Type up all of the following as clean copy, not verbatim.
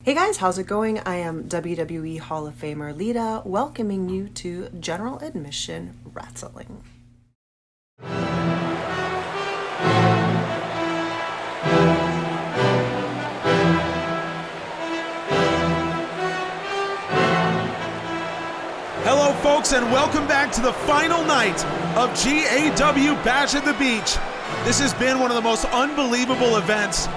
Hey guys, how's it going? I am WWE Hall of Famer Lita, welcoming you to General Admission Wrestling. Hello folks, and welcome back to the final night of GAW Bash at the Beach. This has been one of the most unbelievable events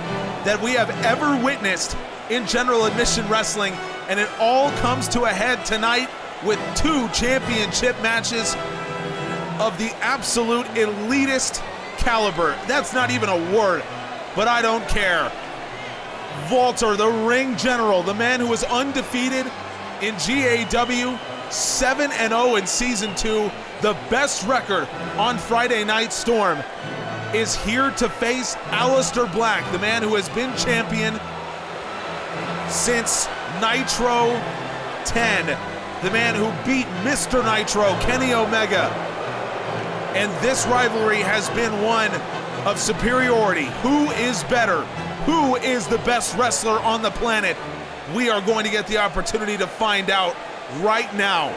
that we have ever witnessed in General Admission Wrestling, and it all comes to a head tonight with two championship matches of the absolute elitist caliber. That's not even a word, but I don't care. Walter, the ring general, the man who was undefeated in GAW, 7-0 in Season 2, the best record on Friday Night Storm, is here to face Aleister Black, the man who has been champion since Nitro 10, the man who beat Mr. Nitro, Kenny Omega. And this rivalry has been one of superiority. Who is better? Who is the best wrestler on the planet? We are going to get the opportunity to find out right now.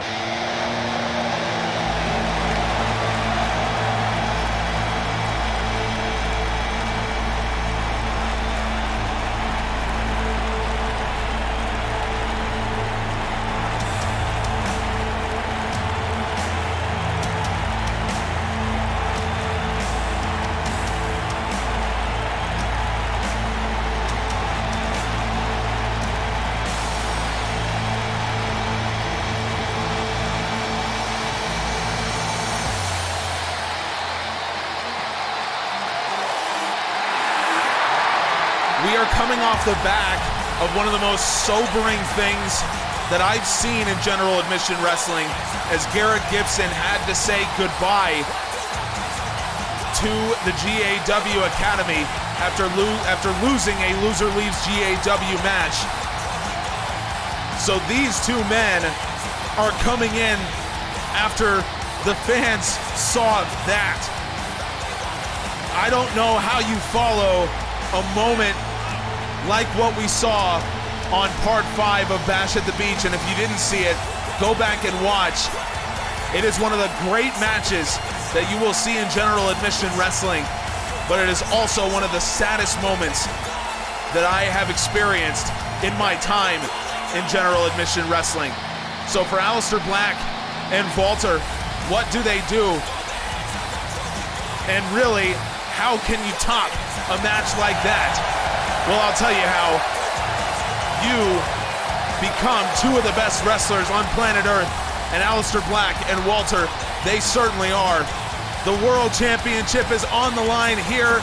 We are coming off the back of one of the most sobering things that I've seen in General Admission Wrestling, as Garrett Gibson had to say goodbye to the GAW Academy after losing a Loser Leaves GAW match. So these two men are coming in after the fans saw that. I don't know how you follow a moment like what we saw on part 5 of Bash at the Beach, and if you didn't see it, go back and watch. It is one of the great matches that you will see in General Admission Wrestling, but it is also one of the saddest moments that I have experienced in my time in General Admission Wrestling. So for Aleister Black and Walter, what do they do? And really, how can you top a match like that? Well, I'll tell you how. You become two of the best wrestlers on planet Earth, and Aleister Black and Walter, they certainly are. The World Championship is on the line here.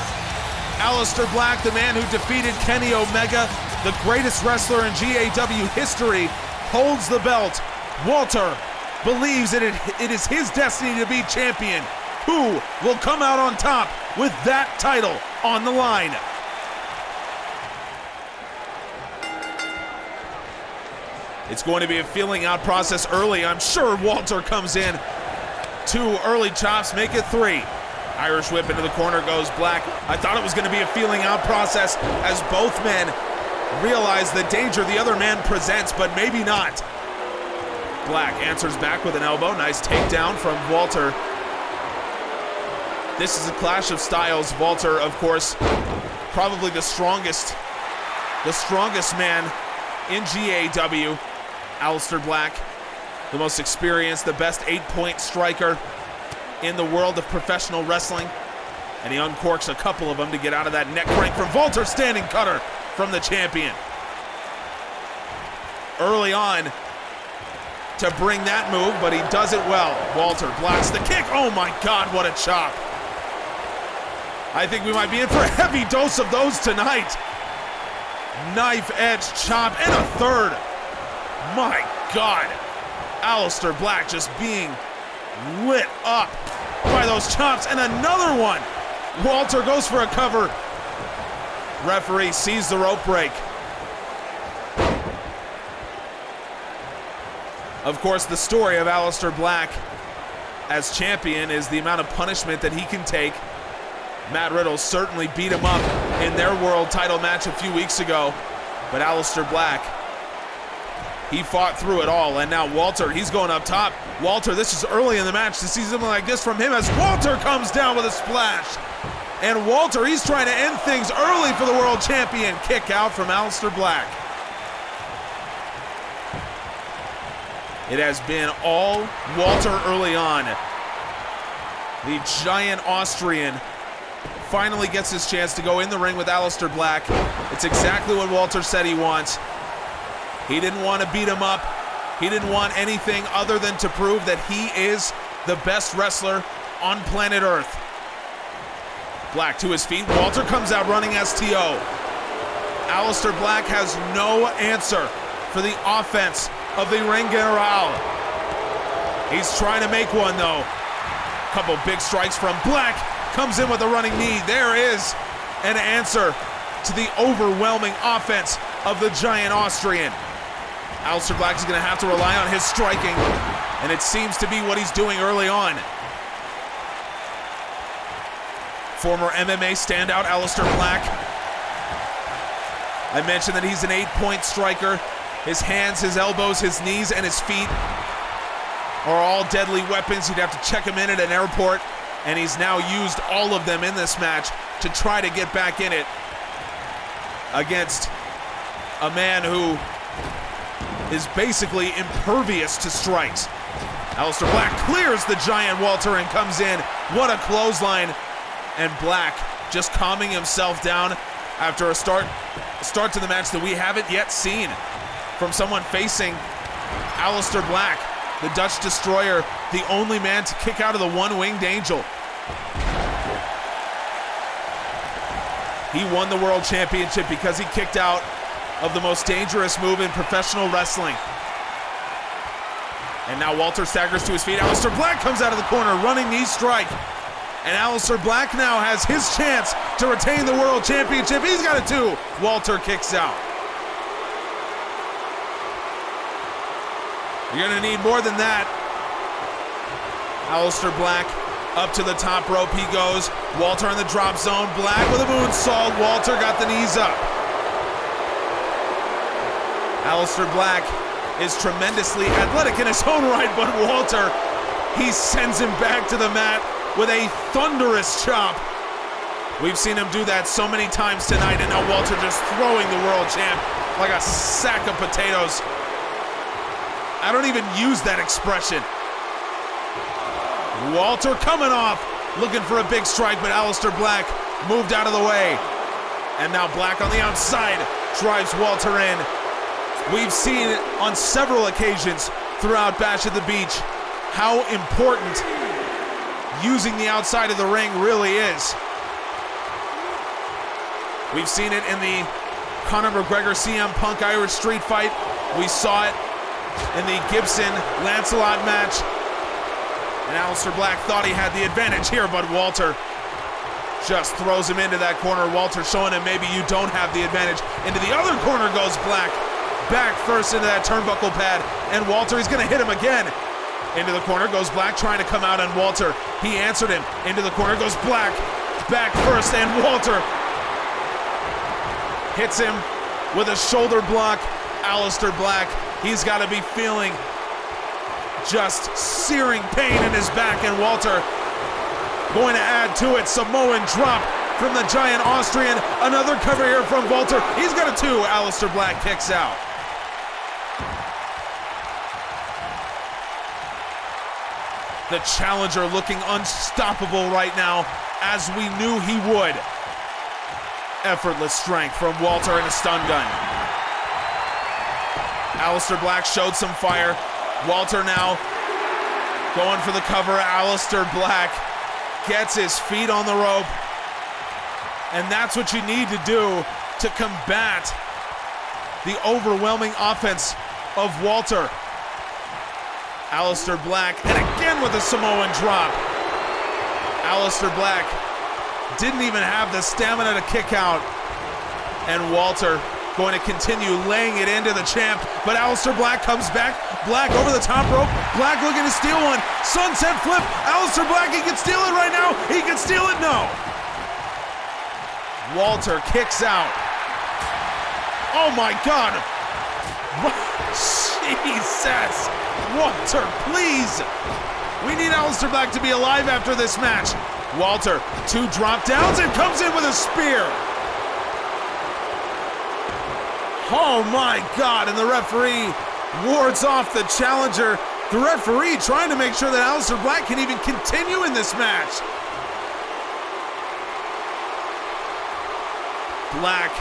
Aleister Black, the man who defeated Kenny Omega, the greatest wrestler in GAW history, holds the belt. Walter believes that it is his destiny to be champion. Who will come out on top with that title on the line? It's going to be a feeling out process early. I'm sure Walter comes in. 2 early chops, make it 3. Irish whip into the corner goes Black. I thought it was going to be a feeling out process as both men realize the danger the other man presents, but maybe not. Black answers back with an elbow. Nice takedown from Walter. This is a clash of styles. Walter, of course, probably the strongest man in GAW. Aleister Black, the most experienced, the best 8-point striker in the world of professional wrestling. And he uncorks a couple of them to get out of that neck crank from Walter. Standing cutter from the champion. Early on to bring that move, but he does it well. Walter blocks the kick. Oh my God, what a chop. I think we might be in for a heavy dose of those tonight. Knife edge chop and a third. My God, Aleister Black just being lit up by those chops, and another one. Walter goes for a cover. Referee sees the rope break. Of course, the story of Aleister Black as champion is the amount of punishment that he can take. Matt Riddle certainly beat him up in their world title match a few weeks ago, but Aleister Black He fought through it all, and now Walter, he's going up top. Walter, this is early in the match to see something like this from him as Walter comes down with a splash. And Walter, he's trying to end things early for the world champion. Kick out from Aleister Black. It has been all Walter early on. The giant Austrian finally gets his chance to go in the ring with Aleister Black. It's exactly what Walter said he wants. He didn't want to beat him up. He didn't want anything other than to prove that he is the best wrestler on planet Earth. Black to his feet. Walter comes out running STO. Aleister Black has no answer for the offense of the Ring General. He's trying to make one though. Couple big strikes from Black. Comes in with a running knee. There is an answer to the overwhelming offense of the giant Austrian. Aleister Black is going to have to rely on his striking, and it seems to be what he's doing early on. Former MMA standout Aleister Black. I mentioned that he's an 8-point striker. His hands, his elbows, his knees, and his feet are all deadly weapons. You'd have to check him in at an airport, and he's now used all of them in this match to try to get back in it against a man who is basically impervious to strikes. Aleister Black clears the giant Walter and comes in. What a clothesline. And Black just calming himself down after a start to the match that we haven't yet seen from someone facing Aleister Black, the Dutch Destroyer, the only man to kick out of the one-winged angel. He won the world championship because he kicked out of the most dangerous move in professional wrestling. And now Walter staggers to his feet. Aleister Black comes out of the corner, running knee strike. And Aleister Black now has his chance to retain the world championship. He's got it too. Walter kicks out. You're gonna need more than that. Aleister Black up to the top rope he goes. Walter in the drop zone. Black with a moonsault. Walter got the knees up. Aleister Black is tremendously athletic in his own right, but Walter, he sends him back to the mat with a thunderous chop. We've seen him do that so many times tonight, and now Walter just throwing the world champ like a sack of potatoes. I don't even use that expression. Walter coming off, looking for a big strike, but Aleister Black moved out of the way. And now Black on the outside drives Walter in. We've seen it on several occasions throughout Bash at the Beach how important using the outside of the ring really is. We've seen it in the Conor McGregor CM Punk Irish Street fight. We saw it in the Gibson-Lancelot match. And Aleister Black thought he had the advantage here, but Walter just throws him into that corner. Walter showing him maybe you don't have the advantage. Into the other corner goes Black. Back first into that turnbuckle pad. And Walter, he's going to hit him again. Into the corner goes Black, trying to come out on Walter. He answered him. Into the corner goes Black. Back first, and Walter hits him with a shoulder block. Aleister Black, he's got to be feeling just searing pain in his back, and Walter going to add to it. Samoan drop from the giant Austrian. Another cover here from Walter. He's got a two. Aleister Black kicks out. The challenger looking unstoppable right now, as we knew he would. Effortless strength from Walter and a stun gun. Aleister Black showed some fire. Walter now going for the cover. Aleister Black gets his feet on the rope. And that's what you need to do to combat the overwhelming offense of Walter. Aleister Black, and again with a Samoan drop. Aleister Black didn't even have the stamina to kick out. And Walter going to continue laying it into the champ, but Aleister Black comes back. Black over the top rope. Black looking to steal one. Sunset flip. Aleister Black, he can steal it right now. He can steal it, no. Walter kicks out. Oh my God. Walter, please! We need Aleister Black to be alive after this match. Walter, 2 drop downs and comes in with a spear. Oh my God, and the referee wards off the challenger. The referee trying to make sure that Aleister Black can even continue in this match. Black,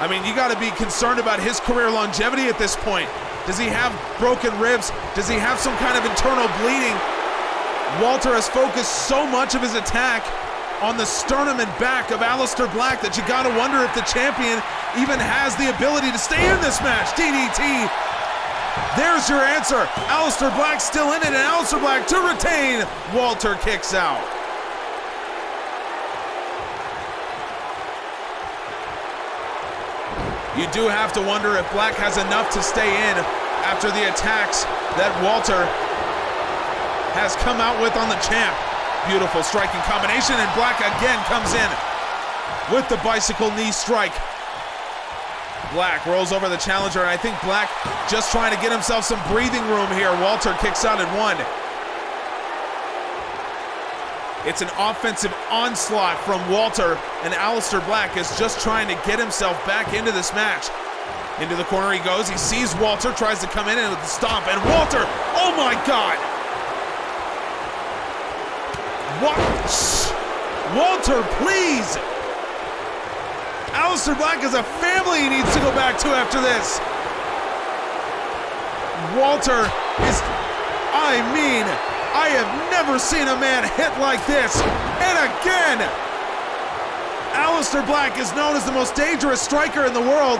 I mean, you gotta be concerned about his career longevity at this point. Does he have broken ribs? Does he have some kind of internal bleeding? Walter has focused so much of his attack on the sternum and back of Aleister Black that you gotta wonder if the champion even has the ability to stay in this match. DDT. There's your answer. Aleister Black still in it, and Aleister Black to retain. Walter kicks out. You do have to wonder if Black has enough to stay in after the attacks that Walter has come out with on the champ. Beautiful striking combination, and Black again comes in with the bicycle knee strike. Black rolls over the challenger, and I think Black just trying to get himself some breathing room here. Walter kicks out at 1. It's an offensive onslaught from Walter, and Aleister Black is just trying to get himself back into this match. Into the corner he goes. He sees Walter, tries to come in with the stomp, and Walter, oh my God! What? Walter, please! Aleister Black has a family he needs to go back to after this. Walter is, I have never seen a man hit like this. And again, Aleister Black is known as the most dangerous striker in the world,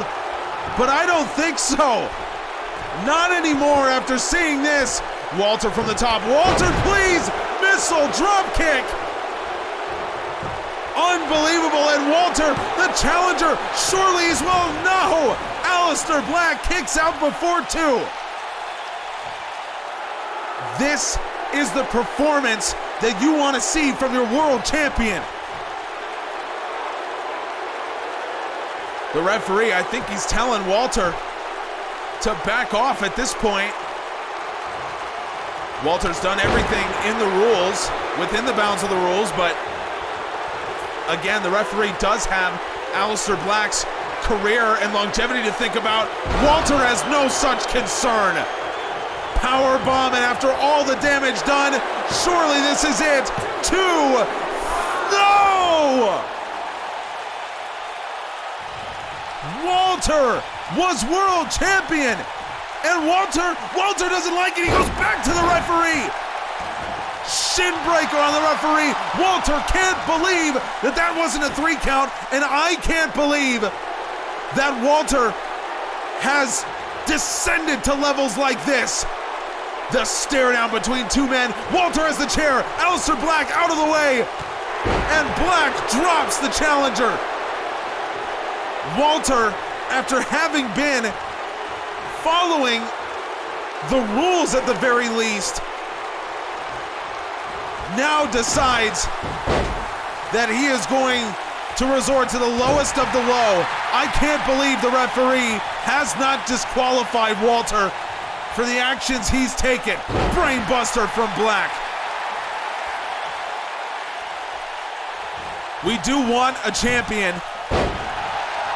but I don't think so. Not anymore after seeing this. Walter from the top. Walter, please! Missile drop kick. Unbelievable, and Walter, the challenger, surely as well. No! Aleister Black kicks out before 2. This is the performance that you want to see from your world champion. The referee, I think he's telling Walter to back off at this point. Walter's done everything in the rules, within the bounds of the rules, but again, the referee does have Aleister Black's career and longevity to think about. Walter has no such concern. Power bomb, and after all the damage done, surely this is it. 2. No! Walter was world champion, and Walter doesn't like it. He goes back to the referee. Shin breaker on the referee. Walter can't believe that that wasn't a 3 count, and I can't believe that Walter has descended to levels like this. The stare down between 2 men. Walter has the chair. Aleister Black out of the way, and Black drops the challenger. Walter, after having been following the rules at the very least, now decides that he is going to resort to the lowest of the low. I can't believe the referee has not disqualified Walter for the actions he's taken. Brainbuster from Black. We do want a champion.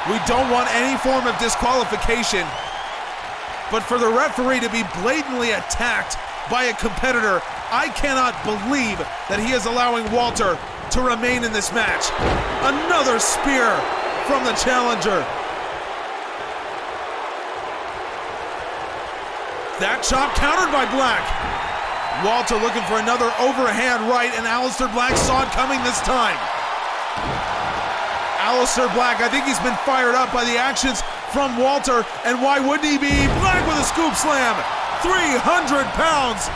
We don't want any form of disqualification. But for the referee to be blatantly attacked by a competitor, I cannot believe that he is allowing Walter to remain in this match. Another spear from the challenger. That chop countered by Black. Walter looking for another overhand right, and Aleister Black saw it coming this time. Aleister Black, I think he's been fired up by the actions from Walter, and why wouldn't he be? Black with a scoop slam. 300 pounds.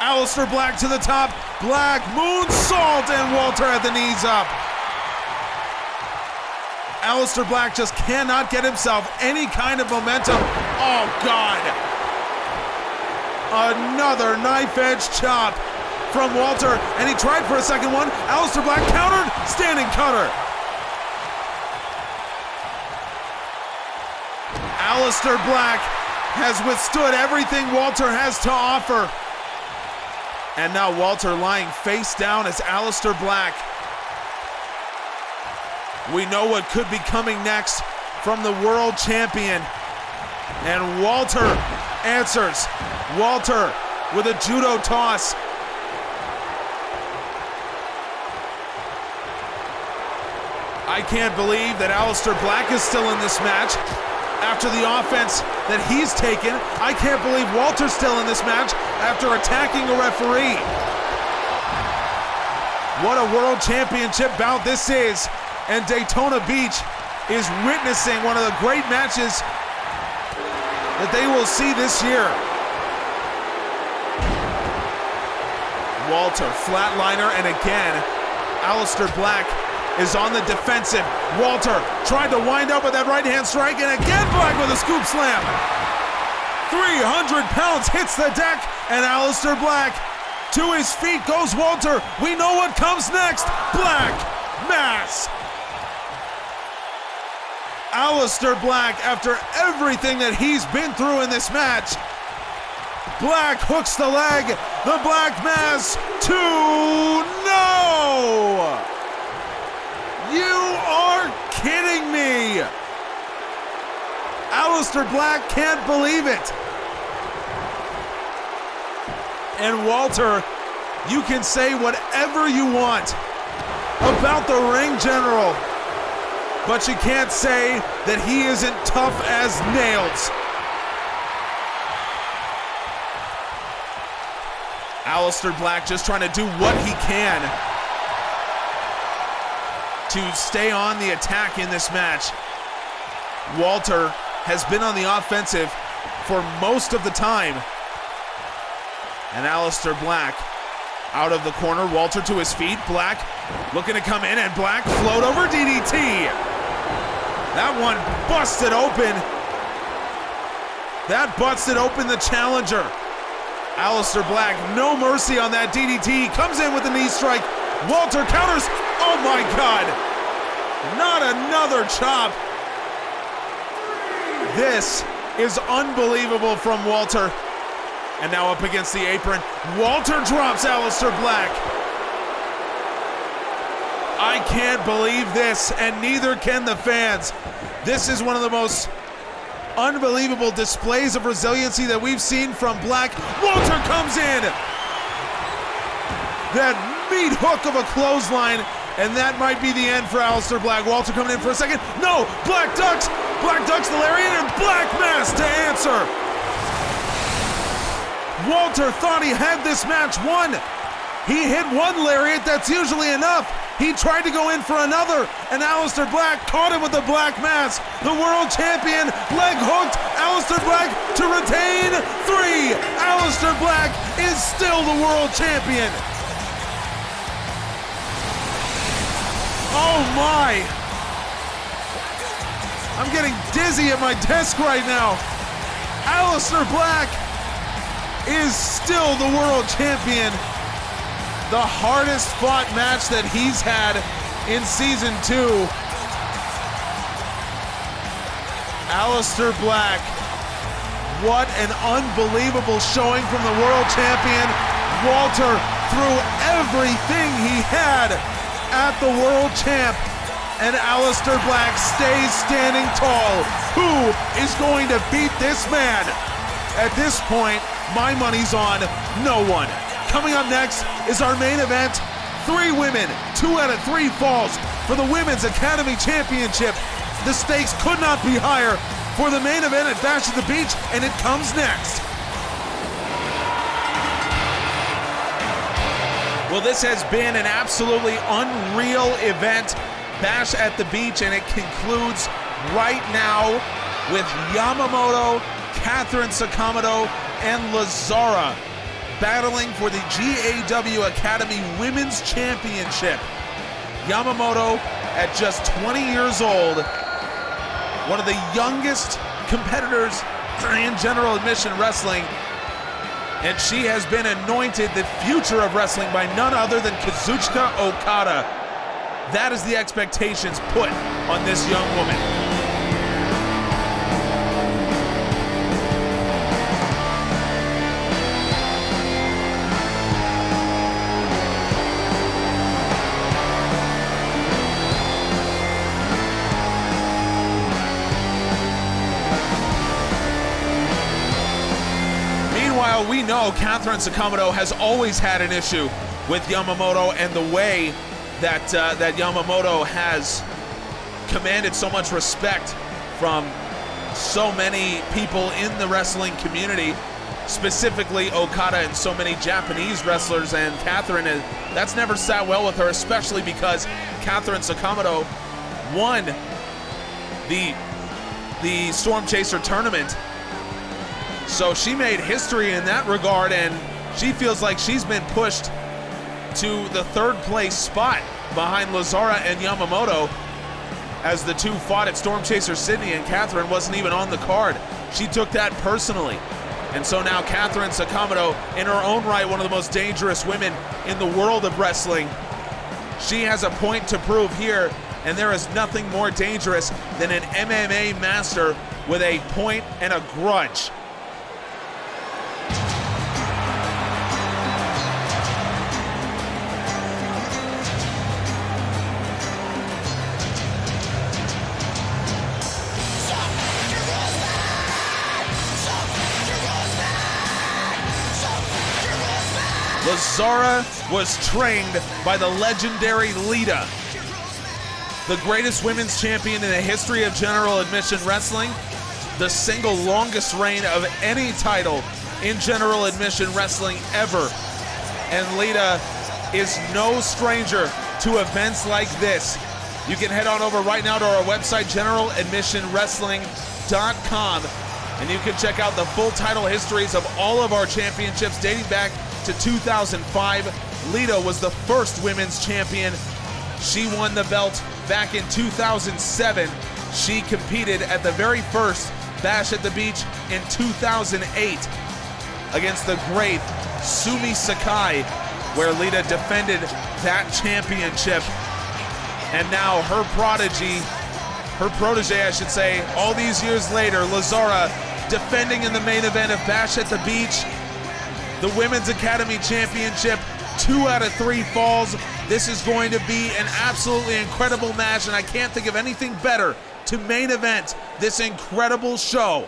Aleister Black to the top. Black moonsault, and Walter at the knees up. Aleister Black just cannot get himself any kind of momentum. Oh, God. Another knife-edge chop from Walter, and he tried for a second one. Aleister Black countered, standing cutter. Aleister Black has withstood everything Walter has to offer. And now Walter lying face down as Aleister Black. We know what could be coming next from the world champion. And Walter answers. Walter with a judo toss. I can't believe that Aleister Black is still in this match after the offense that he's taken. I can't believe Walter's still in this match after attacking a referee. What a world championship bout this is. And Daytona Beach is witnessing one of the great matches that they will see this year. Walter, flatliner, and again, Aleister Black is on the defensive. Walter tried to wind up with that right hand strike, and again Black with a scoop slam. 300 pounds hits the deck, and Aleister Black to his feet goes Walter. We know what comes next. Black Mass. Aleister Black, after everything that he's been through in this match, Black hooks the leg. The Black Mass 2-0. You are kidding me! Aleister Black can't believe it. And Walter, you can say whatever you want about the ring general, but you can't say that he isn't tough as nails. Aleister Black just trying to do what he can to stay on the attack in this match. Walter has been on the offensive for most of the time. And Aleister Black out of the corner, Walter to his feet, Black looking to come in, and Black float over DDT. That one busted open. That busted open the challenger. Aleister Black, no mercy on that DDT, comes in with the knee strike. Walter counters. Oh my God, not another chop. This is unbelievable from Walter. And now up against the apron, Walter drops Aleister Black. I can't believe this, and neither can the fans. This is one of the most unbelievable displays of resiliency that we've seen from Black. Walter comes in. That meat hook of a clothesline, and that might be the end for Aleister Black. Walter coming in for a second. No, Black ducks the lariat, and Black Mass to answer. Walter thought he had this match won. He hit one lariat, that's usually enough. He tried to go in for another, and Aleister Black caught him with the Black Mass. The world champion, leg hooked, Aleister Black to retain 3. Aleister Black is still the world champion. Oh my! I'm getting dizzy at my desk right now. Aleister Black is still the world champion. The hardest fought match that he's had in season 2. Aleister Black, what an unbelievable showing from the world champion. Walter threw everything he had at the world champ, and Aleister Black stays standing tall. Who is going to beat this man? At this point, my money's on no one. Coming up next is our main event. 3 women, 2 out of 3 falls for the Women's Academy Championship. The stakes could not be higher for the main event at Bash at the Beach, and it comes next. Well, this has been an absolutely unreal event, Bash at the Beach, and it concludes right now with Yamamoto, Katherine Sakamoto, and Lazzara battling for the GAW Academy Women's Championship. Yamamoto, at just 20 years old, one of the youngest competitors in general admission wrestling, and she has been anointed the future of wrestling by none other than Kazuchika Okada. That is the expectations put on this young woman. Well, we know Katherine Sakamoto has always had an issue with Yamamoto and the way that that Yamamoto has commanded so much respect from so many people in the wrestling community, specifically Okada and so many Japanese wrestlers, and Katherine, that's never sat well with her, especially because Katherine Sakamoto won the Storm Chaser tournament. So she made history in that regard, and she feels like she's been pushed to the third place spot behind Lazzara and Yamamoto as the two fought at Storm Chaser Sydney, and Katherine wasn't even on the card. She took that personally. And so now Katherine Sakamoto, in her own right, one of the most dangerous women in the world of wrestling, she has a point to prove here, and there is nothing more dangerous than an MMA master with a point and a grudge. Lazzara was trained by the legendary Lita, the greatest women's champion in the history of general admission wrestling, the single longest reign of any title in general admission wrestling ever. And Lita is no stranger to events like this. You can head on over right now to our website, generaladmissionwrestling.com, and you can check out the full title histories of all of our championships dating back to 2005. Lita was the first women's champion. She won the belt back in 2007. She competed at the very first Bash at the Beach in 2008 against the great Sumi Sakai, where Lita defended that championship. And now her protege, I should say, all these years later, Lazzara, defending in the main event of Bash at the Beach, the Women's Academy Championship, 2 out of 3 falls. This is going to be an absolutely incredible match, and I can't think of anything better to main event this incredible show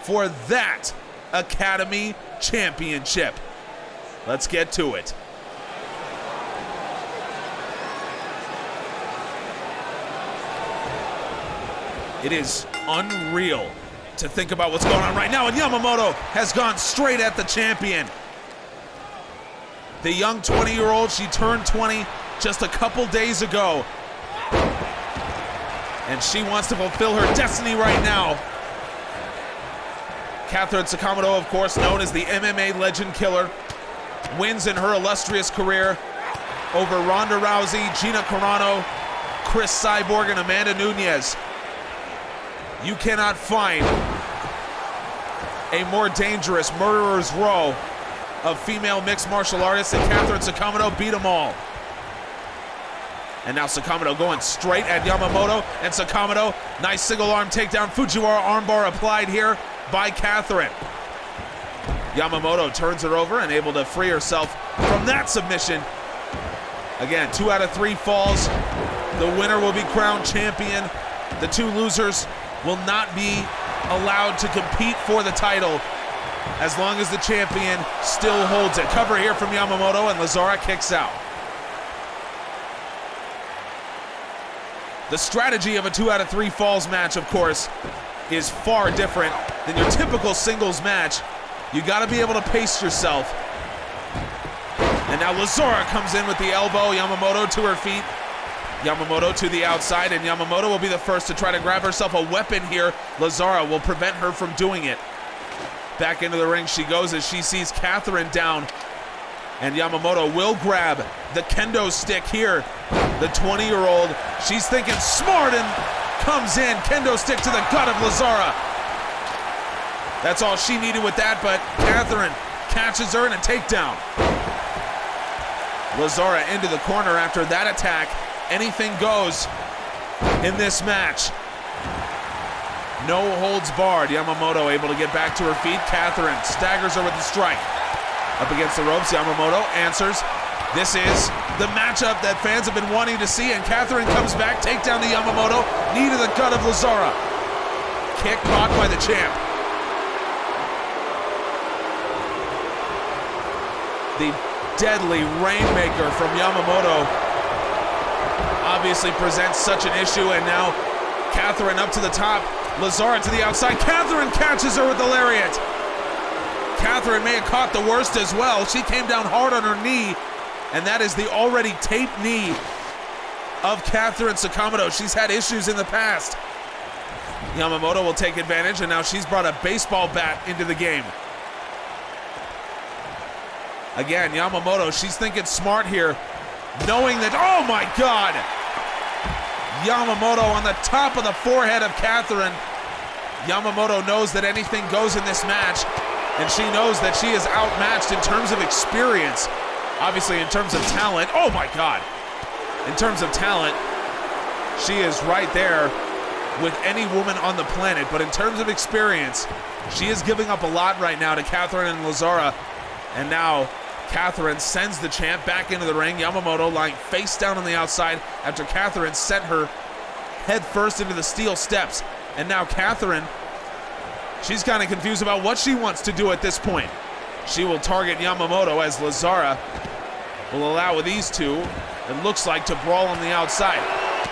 for that Academy Championship. Let's get to it. It is unreal to think about what's going on right now, and Yamamoto has gone straight at the champion. The young 20-year-old, she turned 20 just a couple days ago, and she wants to fulfill her destiny right now. Katherine Sakamoto, of course, known as the MMA Legend Killer, wins in her illustrious career over Ronda Rousey, Gina Carano, Chris Cyborg, and Amanda Nunes. You cannot find a more dangerous murderer's row of female mixed martial artists than Katherine Sakamoto. Beat them all. And now Sakamoto going straight at Yamamoto, and Sakamoto, nice single arm takedown, Fujiwara armbar applied here by Katherine. Yamamoto turns her over and able to free herself from that submission. Again, 2 out of 3 falls. The winner will be crowned champion. The 2 losers will not be allowed to compete for the title as long as the champion still holds it. Cover here from Yamamoto, and Lazzara kicks out. The strategy of a 2 out of 3 falls match, of course, is far different than your typical singles match. You got to be able to pace yourself. And now Lazzara comes in with the elbow. Yamamoto to her feet. Yamamoto to the outside, and Yamamoto will be the first to try to grab herself a weapon here. Lazzara will prevent her from doing it. Back into the ring she goes as she sees Katherine down, and Yamamoto will grab the kendo stick here. The 20-year-old, she's thinking smart and comes in. Kendo stick to the gut of Lazzara. That's all she needed with that, but Katherine catches her in a takedown. Lazzara into the corner after that attack. Anything goes in this match. No holds barred. Yamamoto able to get back to her feet. Katherine staggers her with the strike. Up against the ropes, Yamamoto answers. This is the matchup that fans have been wanting to see, and Katherine comes back, takedown to Yamamoto, knee to the gut of Lazzara. Kick caught by the champ. The deadly Rainmaker from Yamamoto obviously presents such an issue, and now Katherine up to the top. Lazzara to the outside. Katherine catches her with the lariat. Katherine may have caught the worst as well. She came down hard on her knee, and that is the already taped knee of Katherine Sakamoto. She's had issues in the past. Yamamoto will take advantage, and now she's brought a baseball bat into the game. Again, Yamamoto, she's thinking smart here, knowing that, oh my God! Yamamoto on the top of the forehead of Katherine. Yamamoto knows that anything goes in this match, and she knows that she is outmatched in terms of experience. Obviously, in terms of talent, oh my God. In terms of talent, she is right there with any woman on the planet, but in terms of experience, she is giving up a lot right now to Katherine and Lazzara, and now Katherine sends the champ back into the ring. Yamamoto lying face down on the outside after Katherine sent her head first into the steel steps. And now Katherine, she's kind of confused about what she wants to do at this point. She will target Yamamoto as Lazzara will allow these two, it looks like, to brawl on the outside.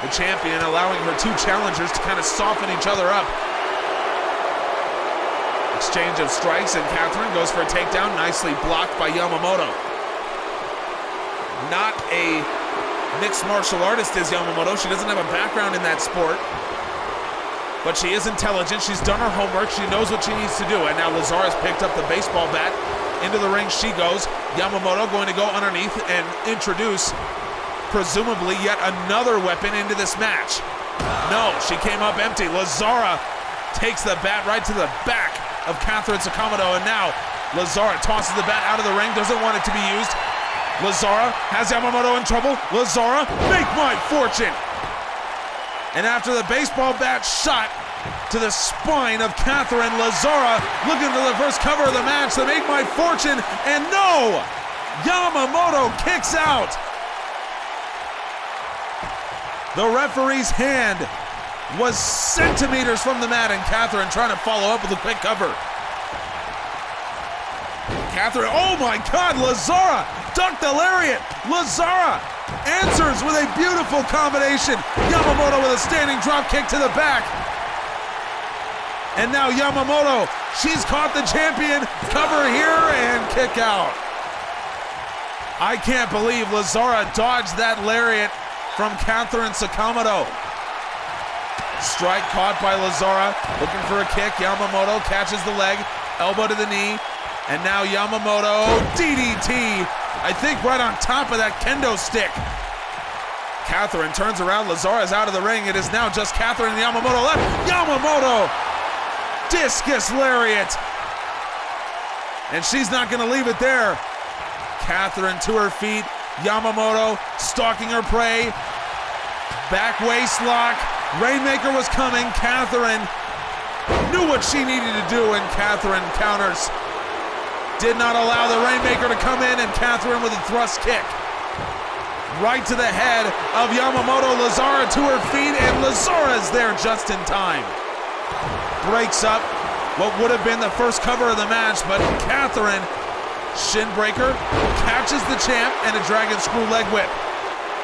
The champion allowing her two challengers to kind of soften each other up. Exchange of strikes, and Katherine goes for a takedown, nicely blocked by Yamamoto. Not a mixed martial artist is Yamamoto. She doesn't have a background in that sport, but she is intelligent. She's done her homework. She knows what she needs to do, and now Lazzara's picked up the baseball bat. Into the ring she goes. Yamamoto going to go underneath and introduce presumably yet another weapon into this match. No, she came up empty. Lazzara takes the bat right to the back of Katherine Sakamoto, and now Lazzara tosses the bat out of the ring, doesn't want it to be used. Lazzara has Yamamoto in trouble. Lazzara, make my fortune! And after the baseball bat shot to the spine of Katherine, Lazzara looking for the first cover of the match to make my fortune, and no! Yamamoto kicks out! The referee's hand was centimeters from the mat, and Katherine trying to follow up with a quick cover. Katherine, oh my God, Lazzara ducked the lariat. Lazzara answers with a beautiful combination. Yamamoto with a standing drop kick to the back. And now Yamamoto, she's caught the champion. Cover here and kick out. I can't believe Lazzara dodged that lariat from Katherine Sakamoto. Strike caught by Lazzara, looking for a kick. Yamamoto catches the leg, elbow to the knee, and now Yamamoto, DDT, I think right on top of that kendo stick. Katherine turns around, Lazzara's out of the ring. It is now just Katherine and Yamamoto left. Yamamoto, discus lariat. And she's not gonna leave it there. Katherine to her feet, Yamamoto stalking her prey. Back waist lock. Rainmaker was coming. Katherine knew what she needed to do, and Katherine counters. Did not allow the Rainmaker to come in, and Katherine with a thrust kick. Right to the head of Yamamoto. Lazzara to her feet, and Lazzara is there just in time. Breaks up what would have been the first cover of the match, but Katherine, shin breaker, catches the champ, and a dragon screw leg whip.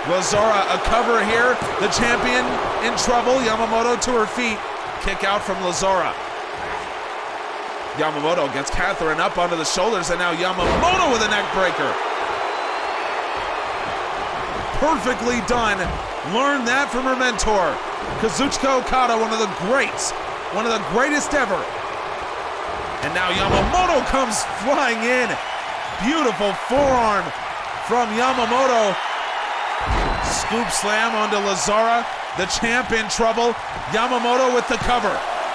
Lazzara a cover here, the champion in trouble. Yamamoto to her feet, kick out from Lazzara. Yamamoto gets Katherine up onto the shoulders, and now Yamamoto with a neck breaker. Perfectly done. Learned that from her mentor, Kazuchika Okada, one of the greats, one of the greatest ever. And now Yamamoto comes flying in. Beautiful forearm from Yamamoto. Scoop slam onto Lazzara, the champ in trouble. Yamamoto with the cover.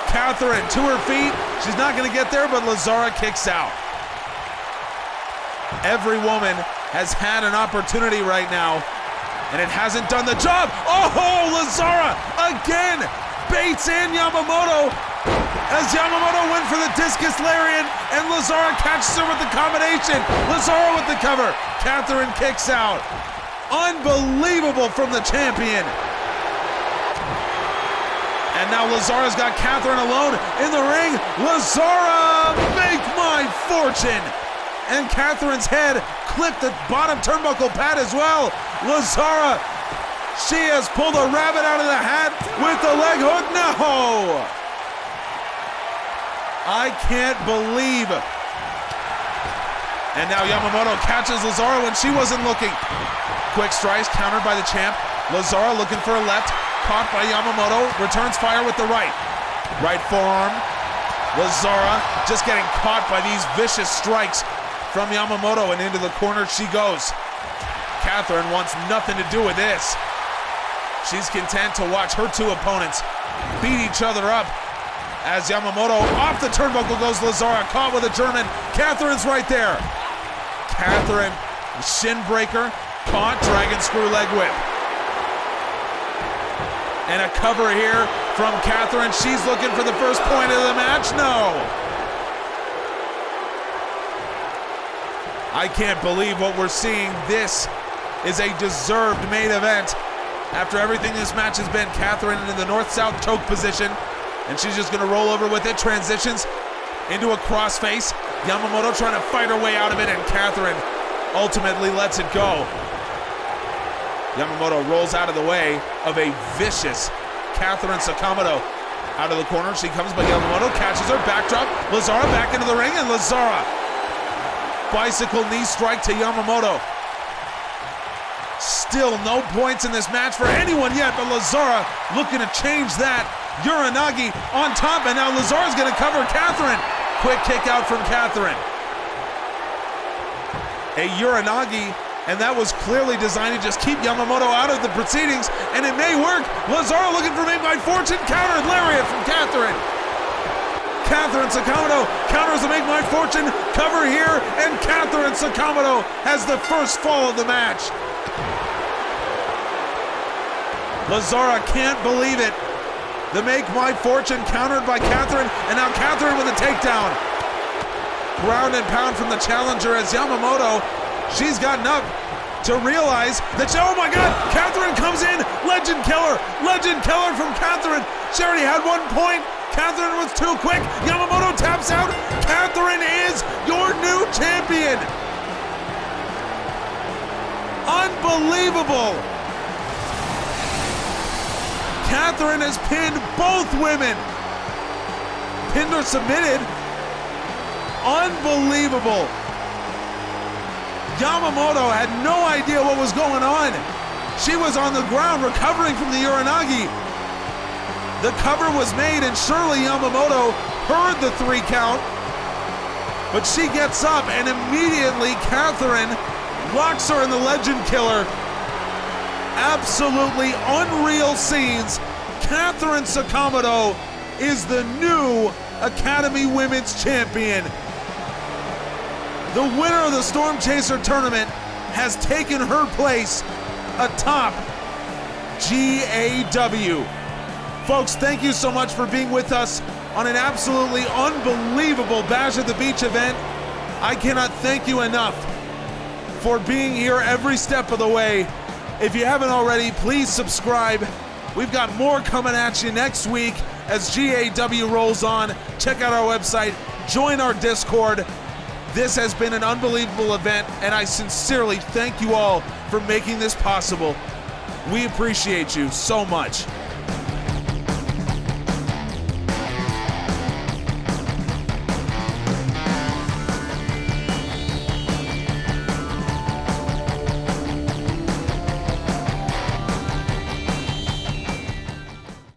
Katherine to her feet. She's not going to get there, but Lazzara kicks out. Every woman has had an opportunity right now, and it hasn't done the job. Oh, Lazzara again baits in Yamamoto as Yamamoto went for the discus lariat, and Lazzara catches her with the combination. Lazzara with the cover. Katherine kicks out. Unbelievable from the champion. And now Lazzara's got Katherine alone in the ring. Lazzara, make my fortune. and Katherine's head clipped the bottom turnbuckle pad as well. Lazzara, she has pulled a rabbit out of the hat with the leg hook. No! I can't believe. And now Yamamoto catches Lazzara when she wasn't looking. Quick strikes countered by the champ. Lazzara looking for a left, caught by Yamamoto, returns fire with the right. Right forearm. Lazzara just getting caught by these vicious strikes from Yamamoto, and into the corner she goes. Katherine wants nothing to do with this. She's content to watch her two opponents beat each other up. As Yamamoto off the turnbuckle goes Lazzara, caught with a German. Katherine's right there. Katherine, shin breaker, caught, dragon screw leg whip. And a cover here from Katherine. She's looking for the first point of the match. No. I can't believe what we're seeing. This is a deserved main event. After everything this match has been, Katherine in the north-south choke position, and she's just gonna roll over with it. Transitions into a crossface. Yamamoto trying to fight her way out of it, and Katherine ultimately lets it go. Yamamoto rolls out of the way of a vicious Katherine Sakamoto. Out of the corner, she comes, but Yamamoto catches her, backdrop. Lazzara back into the ring, and Lazzara bicycle knee strike to Yamamoto. Still no points in this match for anyone yet, but Lazzara looking to change that. Uranagi on top, and now Lazzara's gonna cover Katherine. Quick kick out from Katherine. A Uranagi, and that was clearly designed to just keep Yamamoto out of the proceedings, and it may work. Lazzara looking for Make My Fortune, countered lariat from Katherine. Katherine Sakamoto counters the Make My Fortune cover here, and Katherine Sakamoto has the first fall of the match. Lazzara can't believe it. The Make My Fortune countered by Katherine, and now Katherine with a takedown. Ground and pound from the challenger as Yamamoto, she's gotten up to realize that, oh my God, Katherine comes in, legend killer from Katherine. She already had 1 point. Katherine was too quick. Yamamoto taps out. Katherine is your new champion. Unbelievable. Katherine has pinned both women. Pinned or submitted. Unbelievable. Yamamoto had no idea what was going on. She was on the ground recovering from the Uranagi. The cover was made, and surely Yamamoto heard the 3 count. But she gets up, and immediately Katherine locks her in the legend killer. Absolutely unreal scenes. Katherine Sakamoto is the new Academy Women's Champion. The winner of the Storm Chaser tournament has taken her place atop GAW. Folks, thank you so much for being with us on an absolutely unbelievable Bash at the Beach event. I cannot thank you enough for being here every step of the way. If you haven't already, please subscribe. We've got more coming at you next week as GAW rolls on. Check out our website, join our Discord. This has been an unbelievable event, and I sincerely thank you all for making this possible. We appreciate you so much.